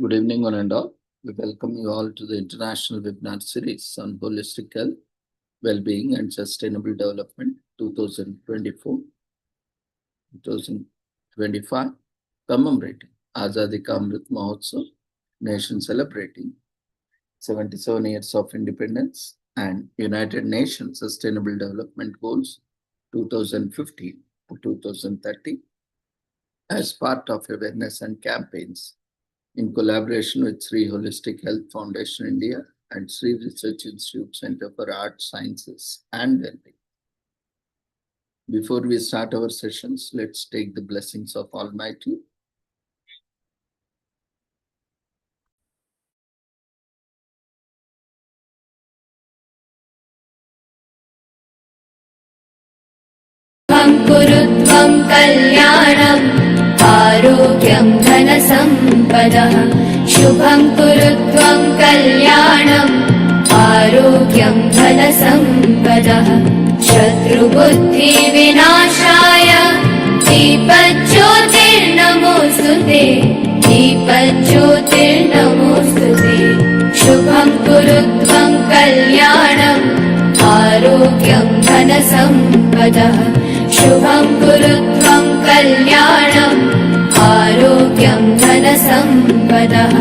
Good evening, one and all. We welcome you all to the international webinar series on holistic health, well-being, and sustainable development 2024-2025, commemorating Azadi Ka Amrit Mahotsav, nation celebrating 77 years of independence and United Nations Sustainable Development Goals 2015 to 2030 as part of awareness and campaigns in collaboration with Sri Holistic Health Foundation India and Sri Research Institute Center for Arts, Sciences and Wellbeing. Before we start our sessions, let's take the blessings of Almighty. कुरुत्वं कल्याणम् आरोग्यं धनसम्पदः शुभं कुरुत्वं कल्याणम् आरोग्यं धनसम्पदः शत्रुबुद्धिविनाशाय दीपज्योतिर्नमोऽस्तुते दीपज्योतिर्नमोऽस्तुते शुभं कुरुत्वं कल्याणम् आरोग्यं धनसम्पदः शुभं कुरुत्वं कल्याणम् आरोग्यं धनसम्पदः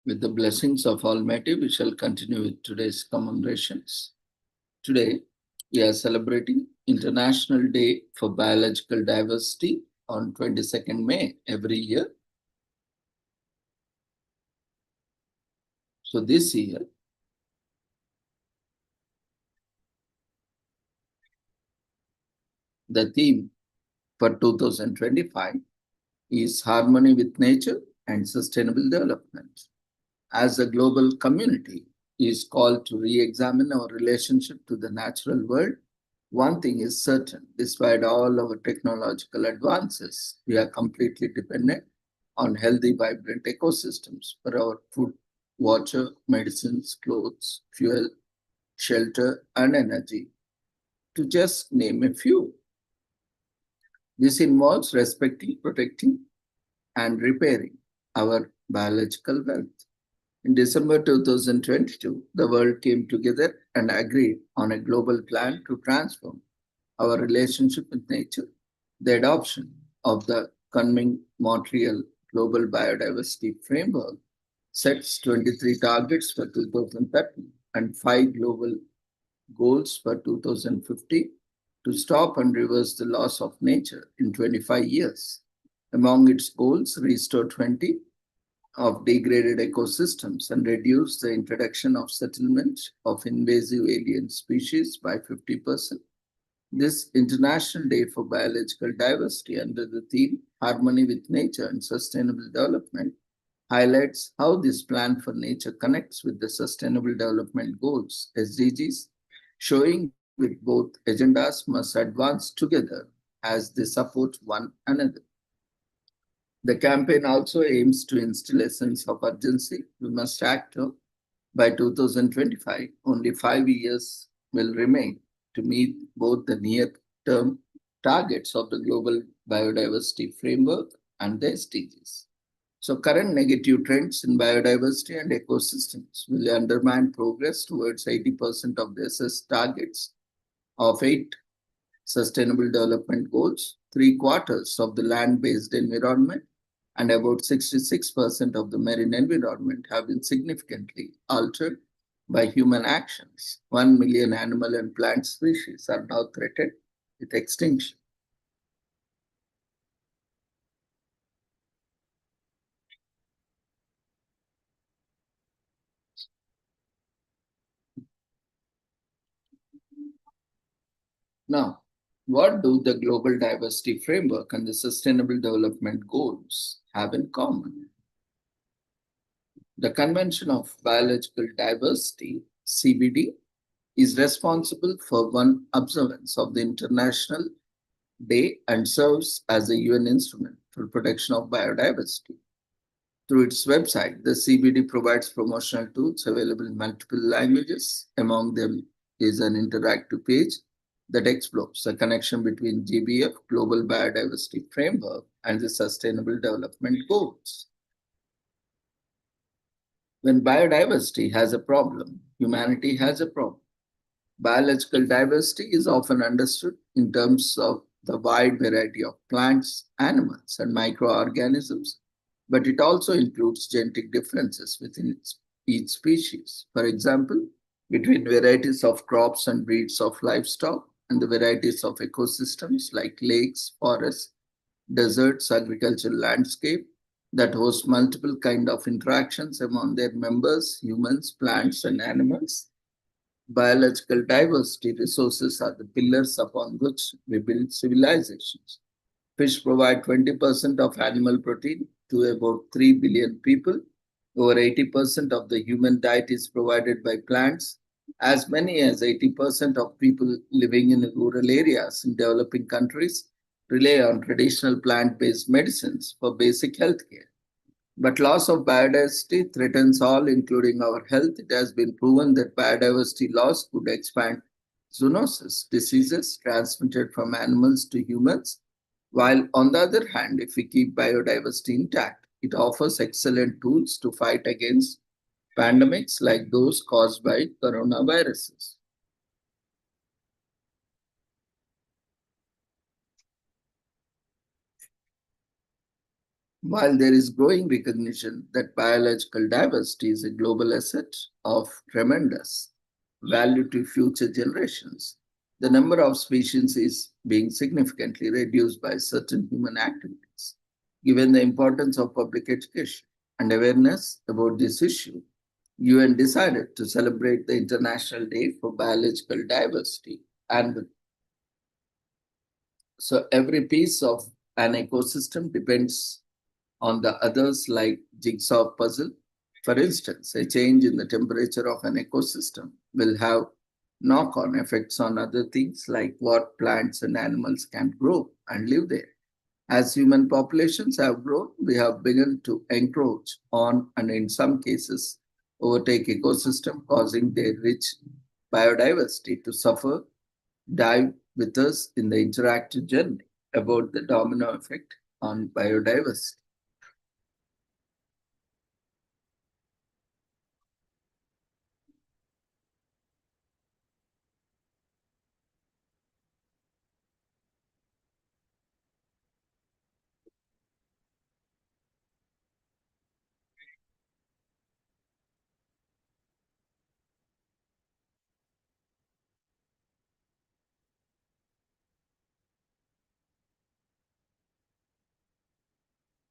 With the blessings of Almighty, we shall continue with today's commemorations. Today, we are celebrating International Day for Biological Diversity on 22nd May every year. So this year, the theme for 2025 is Harmony with Nature and Sustainable Development. As a global community is called to re-examine our relationship to the natural world, one thing is certain, despite all our technological advances, we are completely dependent on healthy, vibrant ecosystems for our food, water, medicines, clothes, fuel, shelter, and energy, to just name a few. This involves respecting, protecting, and repairing our biological wealth. In December 2022, the world came together and agreed on a global plan to transform our relationship with nature. The adoption of the Kunming Montreal Global Biodiversity Framework sets 23 targets for 2030 and 5 global goals for 2050 to stop and reverse the loss of nature in 25 years. Among its goals, restore 20 of degraded ecosystems and reduce the introduction of settlement of invasive alien species by 50%. This International Day for Biological Diversity under the theme Harmony with Nature and Sustainable Development highlights how this plan for nature connects with the Sustainable Development Goals, SDGs, showing with both agendas must advance together as they support one another. The campaign also aims to instill a sense of urgency. We must act by 2025. Only 5 years will remain to meet both the near-term targets of the Global Biodiversity Framework and the SDGs. So current negative trends in biodiversity and ecosystems will undermine progress towards 80% of the assessed targets of 8 Sustainable Development Goals, 3/4 of the land-based environment, and about 66% of the marine environment have been significantly altered by human actions. 1 million animal and plant species are now threatened with extinction. Now, what do the Global Diversity Framework and the Sustainable Development Goals have in common? The Convention of Biological Diversity, CBD, is responsible for one observance of the International Day and serves as a UN instrument for protection of biodiversity. Through its website, the CBD provides promotional tools available in multiple languages, among them is an interactive page that explores the connection between GBF, Global Biodiversity Framework, and the Sustainable Development Goals. When biodiversity has a problem, humanity has a problem. Biological diversity is often understood in terms of the wide variety of plants, animals, and microorganisms, but it also includes genetic differences within each species. For example, between varieties of crops and breeds of livestock, and the varieties of ecosystems like lakes, forests, deserts, agricultural landscape that host multiple kind of interactions among their members, humans, plants, and animals. Biological diversity resources are the pillars upon which we build civilizations. Fish provide 20% of animal protein to about 3 billion people. Over 80% of the human diet is provided by plants. As many as 80% of people living in rural areas in developing countries rely on traditional plant based medicines for basic health care. But loss of biodiversity threatens all, including our health. It has been proven that biodiversity loss could expand zoonosis, diseases transmitted from animals to humans. While, on the other hand, if we keep biodiversity intact, it offers excellent tools to fight against pandemics like those caused by coronaviruses. While there is growing recognition that biological diversity is a global asset of tremendous value to future generations, the number of species is being significantly reduced by certain human activities. Given the importance of public education and awareness about this issue, UN decided to celebrate the International Day for Biological Diversity annually. So every piece of an ecosystem depends on the others like jigsaw puzzle. For instance, a change in the temperature of an ecosystem will have knock-on effects on other things like what plants and animals can grow and live there. As human populations have grown, we have begun to encroach on and in some cases overtake ecosystem, causing their rich biodiversity to suffer. Dive with us in the interactive journey about the domino effect on biodiversity.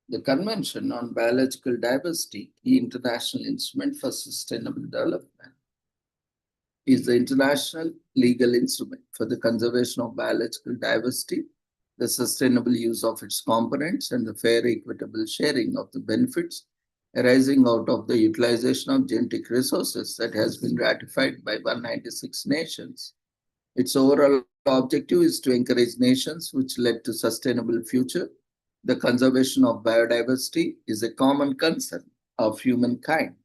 The Convention on Biological Diversity, the International Instrument for Sustainable Development, is the international legal instrument for the conservation of biological diversity, the sustainable use of its components, and the fair, equitable sharing of the benefits arising out of the utilization of genetic resources that has been ratified by 196 nations. Its overall objective is to encourage nations which led to sustainable future. The conservation of biodiversity is a common concern of humankind.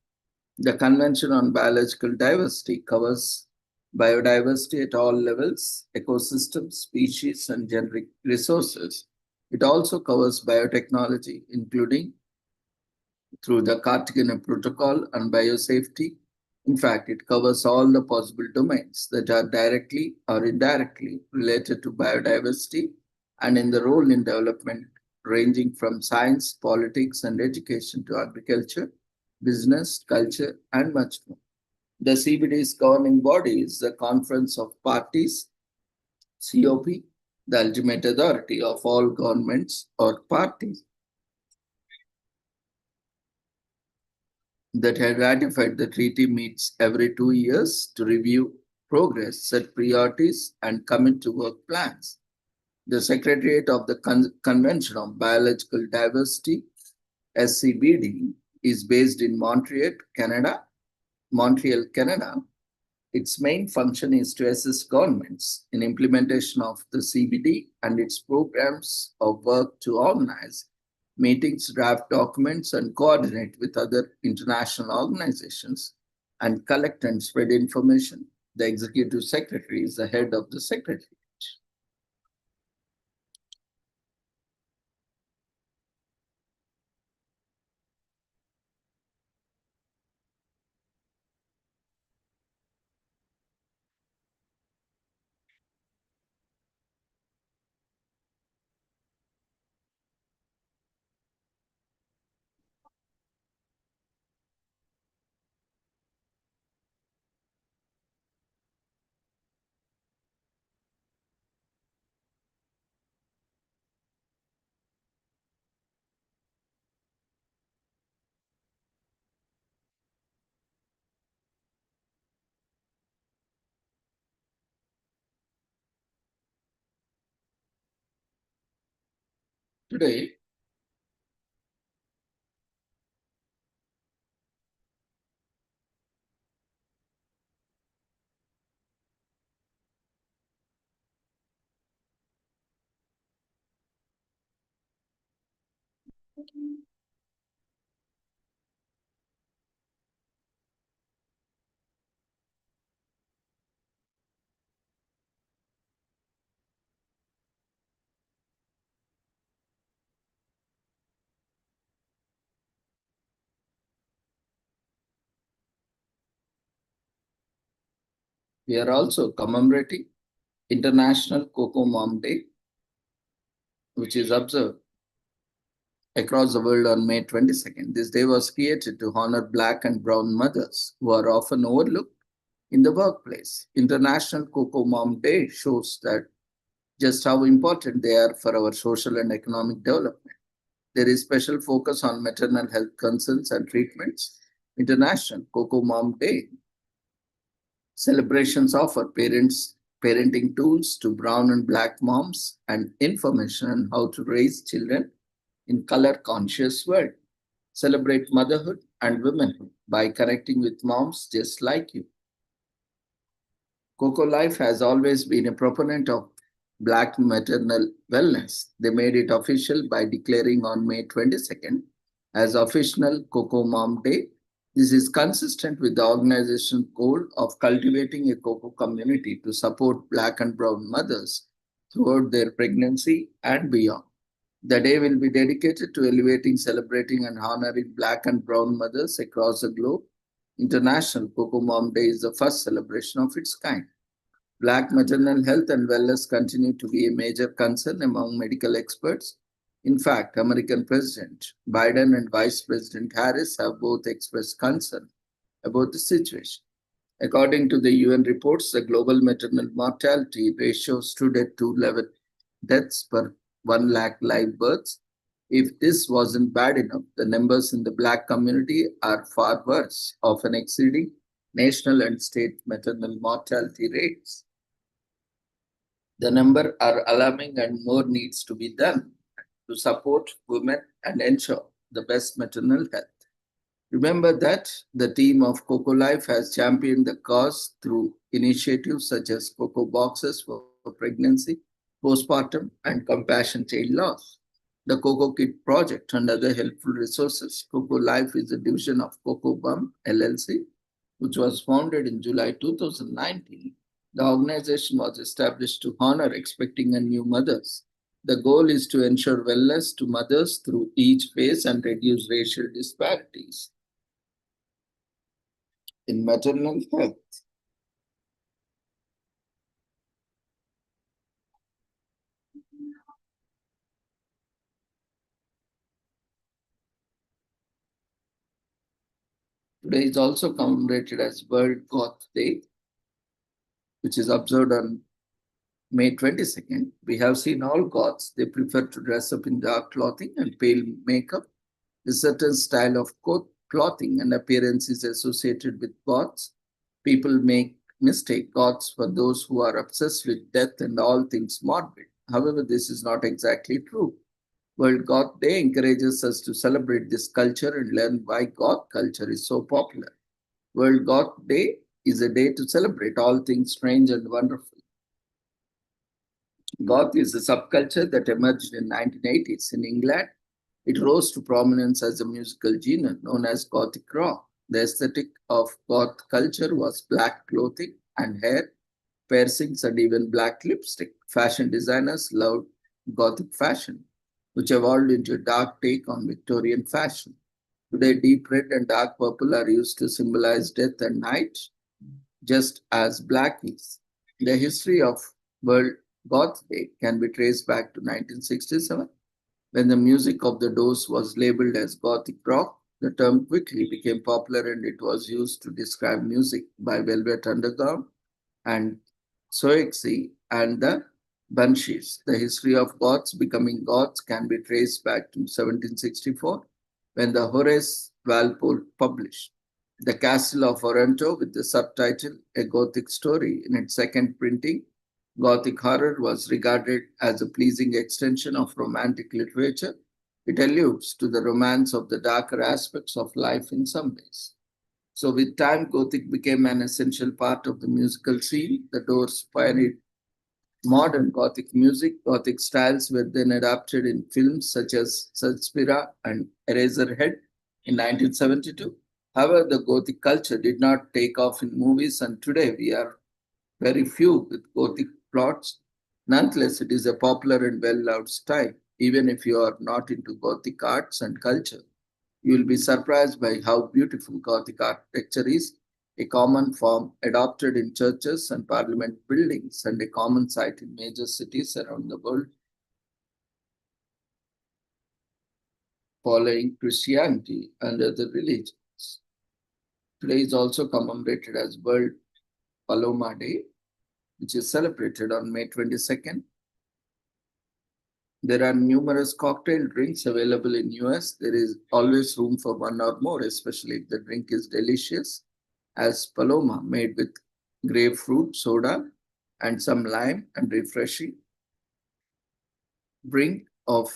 The Convention on Biological Diversity covers biodiversity at all levels, ecosystems, species, and generic resources. It also covers biotechnology, including through the Cartagena Protocol on biosafety. In fact, it covers all the possible domains that are directly or indirectly related to biodiversity and in the role in development, ranging from science, politics, and education to agriculture, business, culture, and much more. The CBD's governing body is the Conference of Parties, COP, the ultimate authority of all governments or parties that had ratified the treaty meets every 2 years to review progress, set priorities, and commit to work plans. The Secretariat of the Convention on Biological Diversity, SCBD, is based in Montreal, Canada. Its main function is to assist governments in implementation of the CBD and its programs of work to organize meetings, draft documents, and coordinate with other international organizations and collect and spread information. The executive secretary is the head of the secretariat. Today, we are also commemorating International Cocoa Mom Day, which is observed across the world on May 22nd. This day was created to honor Black and brown mothers who are often overlooked in the workplace. International Cocoa Mom Day shows that just how important they are for our social and economic development. There is special focus on maternal health concerns and treatments. International Cocoa Mom Day celebrations offer parenting tools to brown and black moms and information on how to raise children in color conscious world. Celebrate motherhood and womanhood by connecting with moms just like you. Coco Life has always been a proponent of Black maternal wellness. They made it official by declaring on May 22nd as official Coco Mom Day. This is consistent with the organization's goal of cultivating a cocoa community to support Black and brown mothers throughout their pregnancy and beyond. The day will be dedicated to elevating, celebrating, and honoring Black and brown mothers across the globe. International Cocoa Mom Day is the first celebration of its kind. Black maternal health and wellness continue to be a major concern among medical experts. In fact, American President Biden and Vice President Harris have both expressed concern about the situation. According to the UN reports, the global maternal mortality ratio stood at 211 deaths per 1 lakh live births. If this wasn't bad enough, the numbers in the Black community are far worse, often exceeding national and state maternal mortality rates. The number are alarming and more needs to be done to support women and ensure the best maternal health. Remember that the team of Coco Life has championed the cause through initiatives such as Coco Boxes for pregnancy, postpartum, and compassion child loss. The Coco Kit Project and other helpful resources. Coco Life is a division of Coco Bum LLC, which was founded in July 2019. The organization was established to honor expecting and new mothers. The goal is to ensure wellness to mothers through each phase and reduce racial disparities in maternal health. Today is also commemorated as World Goth Day, which is observed on May 22nd. We have seen all Goths, they prefer to dress up in dark clothing and pale makeup. A certain style of clothing and appearance is associated with Goths. People make mistake Goths for those who are obsessed with death and all things morbid. However, this is not exactly true. World Goth Day encourages us to celebrate this culture and learn why Goth culture is so popular. World Goth Day is a day to celebrate all things strange and wonderful. Goth is a subculture that emerged in 1980s in England. It rose to prominence as a musical genre known as Gothic rock. The aesthetic of Goth culture was black clothing and hair, piercings, and even black lipstick. Fashion designers loved Gothic fashion, which evolved into a dark take on Victorian fashion. Today, deep red and dark purple are used to symbolize death and night, just as black is. The history of World Goth Day can be traced back to 1967, when the music of the Doors was labeled as Gothic rock. The term quickly became popular and it was used to describe music by Velvet Underground and Soexy and the Banshees. The history of Goths becoming Goths can be traced back to 1764, when the Horace Walpole published The Castle of Otranto with the subtitle A Gothic Story. In its second printing, Gothic horror was regarded as a pleasing extension of romantic literature. It alludes to the romance of the darker aspects of life in some ways. So, with time, Gothic became an essential part of the musical scene. The Doors pioneered modern Gothic music. Gothic styles were then adapted in films such as Suspiria and Eraserhead in 1972. However, the Gothic culture did not take off in movies, and today we are very few with Gothic plots. Nonetheless, it is a popular and well loved style. Even if you are not into Gothic arts and culture, you will be surprised by how beautiful Gothic architecture is, a common form adopted in churches and parliament buildings and a common sight in major cities around the world following Christianity and other religions. Today is also commemorated as World Paloma Day, which is celebrated on May 22nd. There are numerous cocktail drinks available in US. There is always room for one or more, especially if the drink is delicious, as Paloma, made with grapefruit soda and some lime and refreshing drink of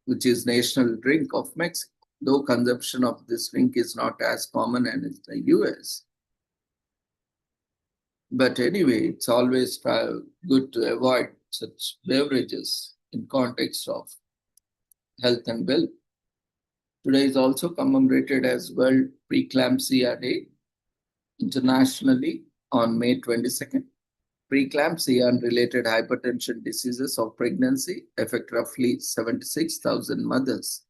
which is national drink of Mexico. Though consumption of this drink is not as common as in the US. But anyway, it's always good to avoid such beverages in context of health and wealth. Today is also commemorated as World Preeclampsia Day internationally on May 22nd. Preeclampsia and related hypertension diseases of pregnancy affect roughly 76,000 mothers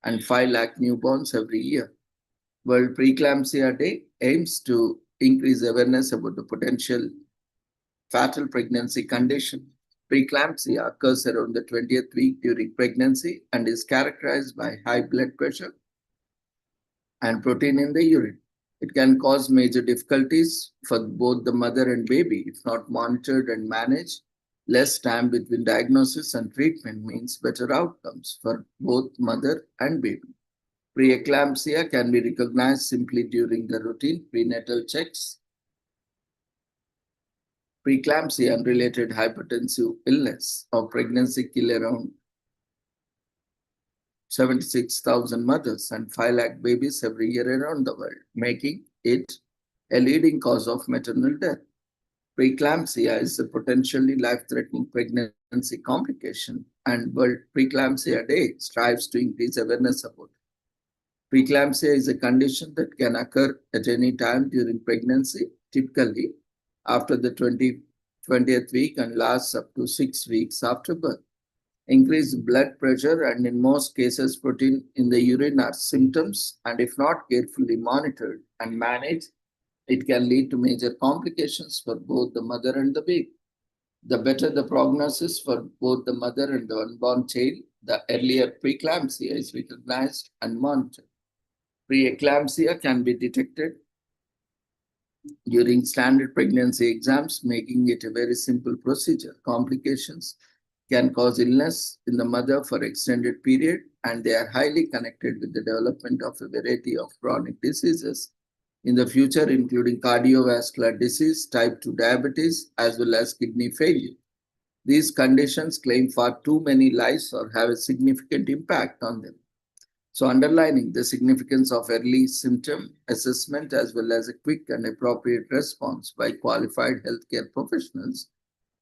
and 5 lakh newborns every year. World Preeclampsia Day aims to increase awareness about the potential fatal pregnancy condition. Preeclampsia occurs around the 20th week during pregnancy and is characterized by high blood pressure and protein in the urine. It can cause major difficulties for both the mother and baby if not monitored and managed. Less time between diagnosis and treatment means better outcomes for both mother and baby. Preeclampsia can be recognized simply during the routine prenatal checks. Preeclampsia and related hypertensive illness or pregnancy kill around 76,000 mothers and 5 lakh babies every year around the world, making it a leading cause of maternal death. Preeclampsia is a potentially life-threatening pregnancy complication, and World Preeclampsia Day strives to increase awareness about it. Preeclampsia is a condition that can occur at any time during pregnancy, typically after the 20th week and lasts up to 6 weeks after birth. Increased blood pressure and in most cases protein in the urine are symptoms, and if not carefully monitored and managed, it can lead to major complications for both the mother and the baby. The better the prognosis for both the mother and the unborn child, the earlier preeclampsia is recognized and monitored. Preeclampsia can be detected during standard pregnancy exams, making it a very simple procedure. Complications can cause illness in the mother for extended period, and they are highly connected with the development of a variety of chronic diseases in the future, including cardiovascular disease, type 2 diabetes, as well as kidney failure. These conditions claim far too many lives or have a significant impact on them. So, underlining the significance of early symptom assessment as well as a quick and appropriate response by qualified healthcare professionals.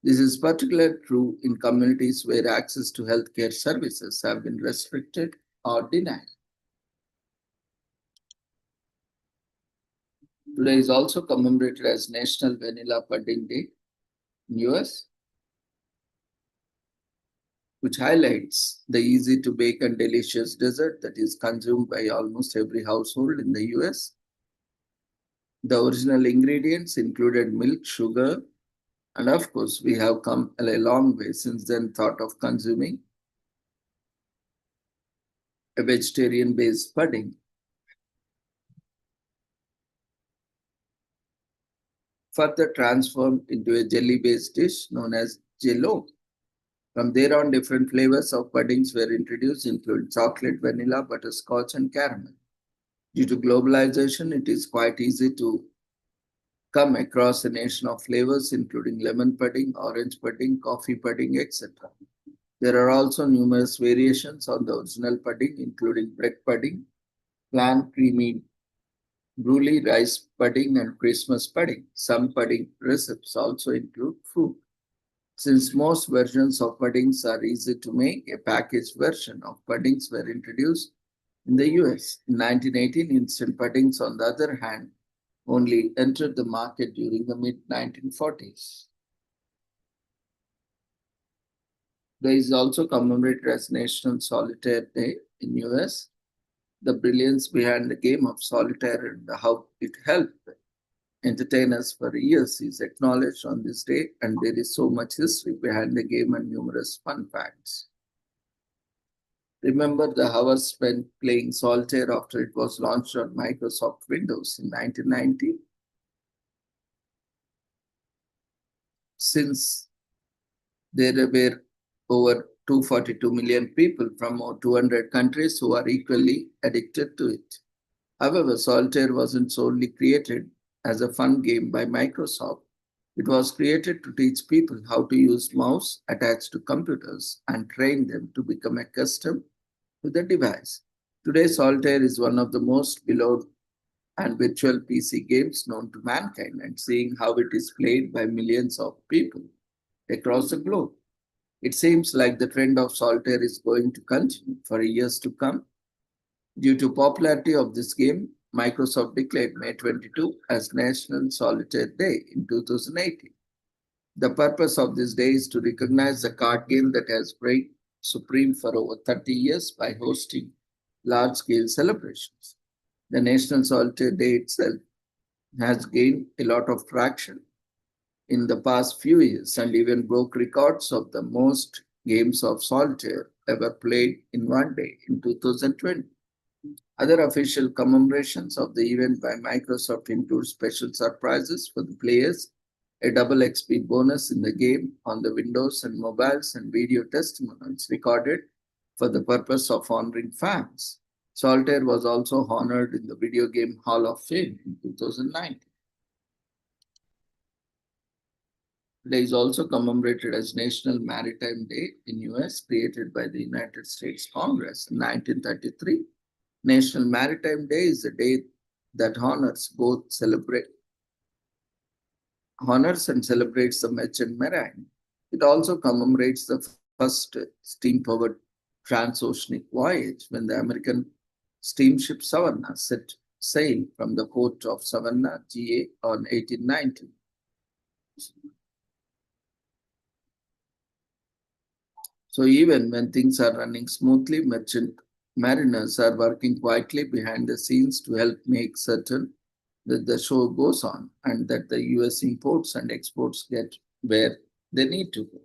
This is particularly true in communities where access to healthcare services have been restricted or denied. Today is also commemorated as National Vanilla Pudding Day in US, which highlights the easy to bake and delicious dessert that is consumed by almost every household in the US. The original ingredients included milk, sugar, and of course, we have come a long way since then thought of consuming a vegetarian-based pudding. Further transformed into a jelly-based dish known as Jello. From there on, different flavors of puddings were introduced, including chocolate, vanilla, butterscotch, and caramel. Due to globalization, it is quite easy to come across a nation of flavors, including lemon pudding, orange pudding, coffee pudding, etc. There are also numerous variations on the original pudding, including bread pudding, plant creamy brulee, rice pudding, and Christmas pudding. Some pudding recipes also include fruit. Since most versions of puddings are easy to make, a packaged version of puddings were introduced in the US. In 1918, instant puddings, on the other hand, only entered the market during the mid-1940s. There is also commemorated as National Solitaire Day in US. The brilliance behind the game of solitaire and how it helped entertain us for years is acknowledged on this day, and there is so much history behind the game and numerous fun facts. Remember the hours spent playing solitaire after it was launched on Microsoft Windows in 1990? Since there were over 242 million people from over 200 countries who are equally addicted to it. However, solitaire wasn't solely created as a fun game by Microsoft. It was created to teach people how to use mouse attached to computers and train them to become accustomed to the device. Today, solitaire is one of the most beloved and virtual PC games known to mankind, and seeing how it is played by millions of people across the globe. It seems like the trend of solitaire is going to continue for years to come. Due to popularity of this game, Microsoft declared May 22 as National Solitaire Day in 2018. The purpose of this day is to recognize the card game that has reigned supreme for over 30 years by hosting large-scale celebrations. The National Solitaire Day itself has gained a lot of traction in the past few years and even broke records of the most games of solitaire ever played in one day in 2020. Other official commemorations of the event by Microsoft include special surprises for the players, a double XP bonus in the game on the Windows and mobiles, and video testimonials recorded for the purpose of honoring fans. Solitaire was also honored in the Video Game Hall of Fame in 2019. Today is also commemorated as National Maritime Day in US, created by the United States Congress in 1933. National Maritime Day is a day that honors and celebrates the merchant marine. It also commemorates the first steam-powered transoceanic voyage when the American steamship Savannah set sail from the port of Savannah, GA on 1890. So even when things are running smoothly, merchant mariners are working quietly behind the scenes to help make certain that the show goes on and that the US imports and exports get where they need to go.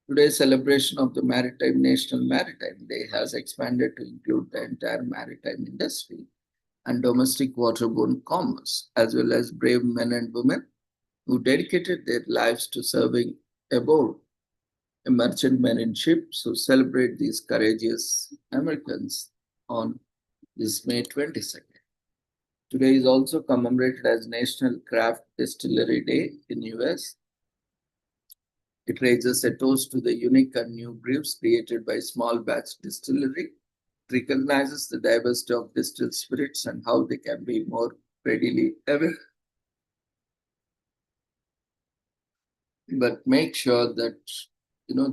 Today's celebration of the National Maritime Day has expanded to include the entire maritime industry and domestic waterborne commerce, as well as brave men and women who dedicated their lives to serving aboard a merchant marine ship. So celebrate these courageous Americans on this May 22nd. Today is also commemorated as National Craft Distillery Day in US. It raises a toast to the unique and new brews created by small batch distillery. It recognizes the diversity of distilled spirits and how they can be more readily available. But make sure that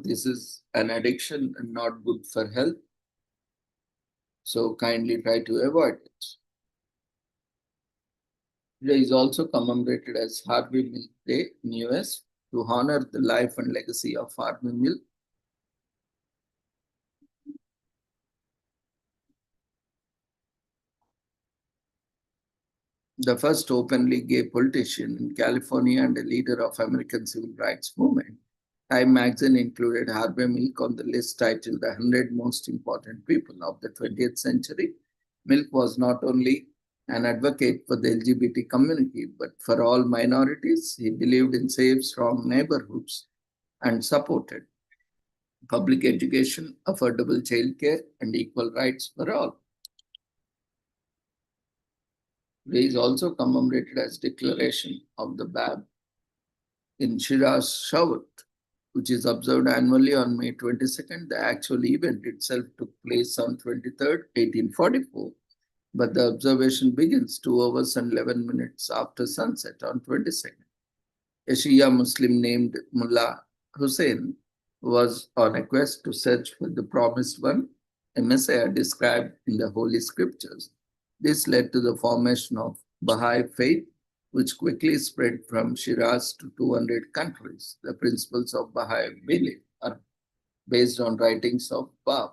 this is an addiction and not good for health. So kindly try to avoid it. Today is also commemorated as Harvey Milk Day in US to honor the life and legacy of Harvey Milk. The first openly gay politician in California and a leader of American civil rights movement. Time magazine included Harvey Milk on the list titled The 100 Most Important People of the 20th Century. Milk was not only an advocate for the LGBT community, but for all minorities. He believed in safe, strong neighborhoods and supported public education, affordable childcare, and equal rights for all. Today is also commemorated as Declaration of the Bab in Shiraz Shavat, which is observed annually on May 22nd. The actual event itself took place on 23rd, 1844, but the observation begins 2 hours and 11 minutes after sunset on 22nd. A Shia Muslim named Mullah Hussein was on a quest to search for the promised one, a messiah described in the Holy Scriptures. This led to the formation of Baha'i faith, which quickly spread from Shiraz to 200 countries. The principles of Baha'i belief are based on writings of Bab.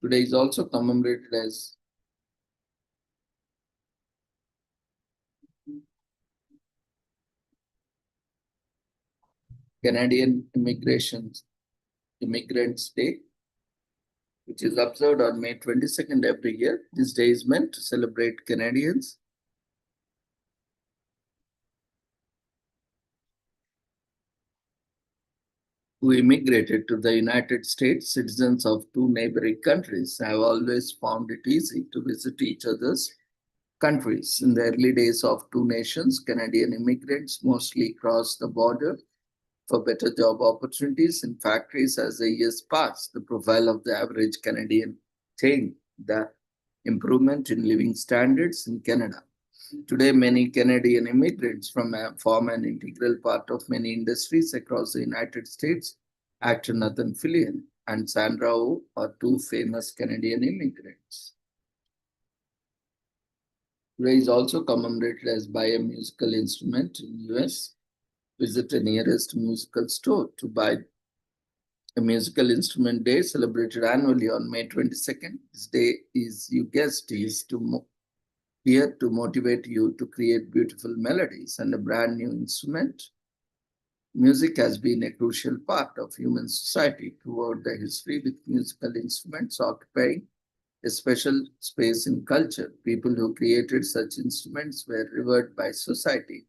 Today is also commemorated as Canadian Immigrants Day, which is observed on May 22nd every year. This day is meant to celebrate Canadians who immigrated to the United States. Citizens of two neighboring countries have always found it easy to visit each other's countries. In the early days of two nations, Canadian immigrants mostly crossed the border for better job opportunities in factories. As the years passed, the profile of the average Canadian changed. The improvement in living standards in Canada. Today, many Canadian immigrants form an integral part of many industries across the United States. Actor Nathan Fillion and Sandra Oh are two famous Canadian immigrants. Today is also commemorated as buy a musical instrument in US. Visit the nearest musical store to buy a musical instrument day celebrated annually on May 22nd. This day is, you guessed, is here to motivate you to create beautiful melodies and a brand new instrument. Music has been a crucial part of human society throughout the history, with musical instruments occupying a special space in culture. People who created such instruments were revered by society.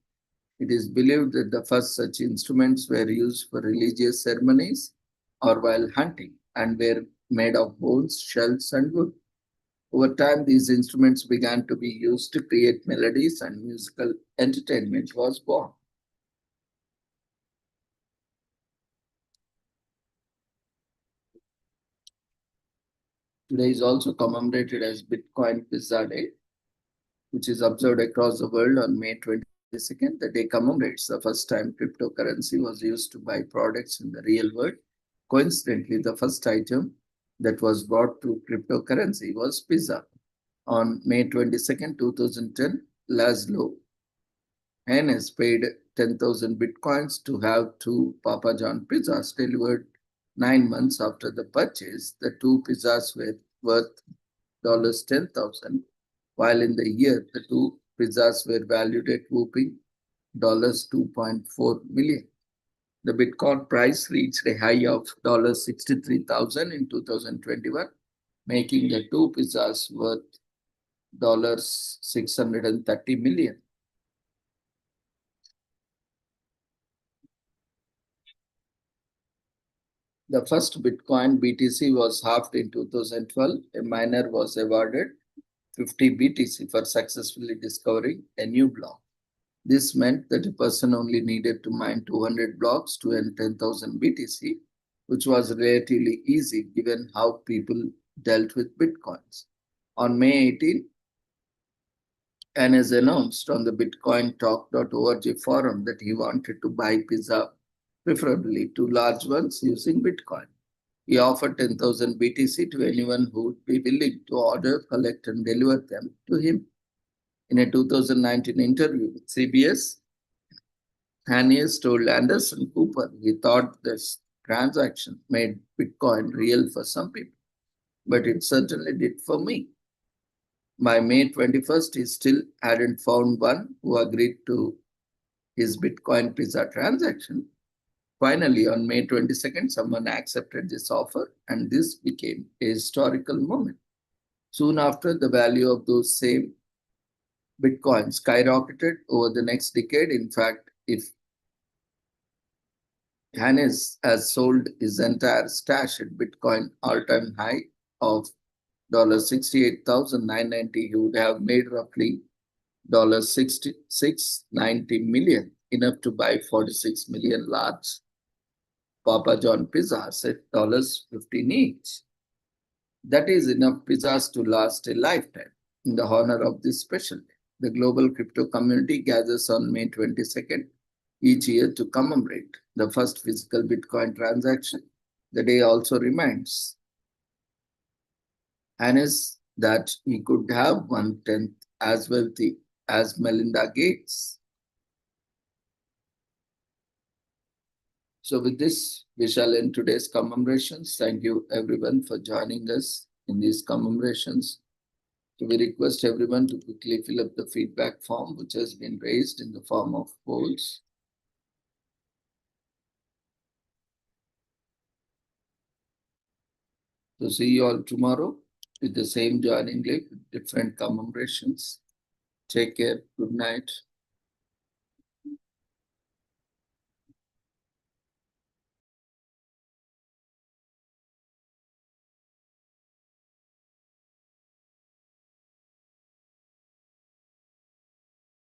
It is believed that the first such instruments were used for religious ceremonies or while hunting and were made of bones, shells, and wood. Over time, these instruments began to be used to create melodies and musical entertainment was born. Today is also commemorated as Bitcoin Pizza Day, which is observed across the world on May 22nd. The day commemorates the first time cryptocurrency was used to buy products in the real world. Coincidentally, the first item that was bought through cryptocurrency was pizza. On May 22nd, 2010, Laszlo Haynes paid 10,000 bitcoins to have two Papa John pizzas delivered 9 months after the purchase. The two pizzas were worth $10,000, while in the year the two pizzas were valued at whooping $2.4 million. The Bitcoin price reached a high of $63,000 in 2021, making the two pizzas worth $630 million. The first Bitcoin BTC was halved in 2012. A miner was awarded 50 BTC for successfully discovering a new block. This meant that a person only needed to mine 200 blocks to earn 10,000 BTC, which was relatively easy given how people dealt with Bitcoins. On May 18, Anes announced on the bitcointalk.org forum that he wanted to buy pizza, preferably two large ones using Bitcoin. He offered 10,000 BTC to anyone who would be willing to order, collect, and deliver them to him. In a 2019 interview with CBS, Hannes told Anderson Cooper he thought this transaction made Bitcoin real for some people, but it certainly did for me. By May 21st, he still hadn't found one who agreed to his Bitcoin pizza transaction. Finally, on May 22nd, someone accepted this offer, and this became a historical moment. Soon after, the value of those same Bitcoin skyrocketed over the next decade. In fact, if Hannes has sold his entire stash at Bitcoin all-time high of $68,990, he would have made roughly $6690 million, enough to buy 46 million large Papa John pizzas at $15 each. That is enough pizzas to last a lifetime. In the honor of this special day, the global crypto community gathers on May 22nd each year to commemorate the first physical Bitcoin transaction. The day also reminds Hannes that he could have 1/10 as wealthy as Melinda Gates. So with this, we shall end today's commemorations. Thank you everyone for joining us in these commemorations. So we request everyone to quickly fill up the feedback form, which has been raised in the form of polls. So see you all tomorrow with the same joining link, with different commemorations. Take care. Good night.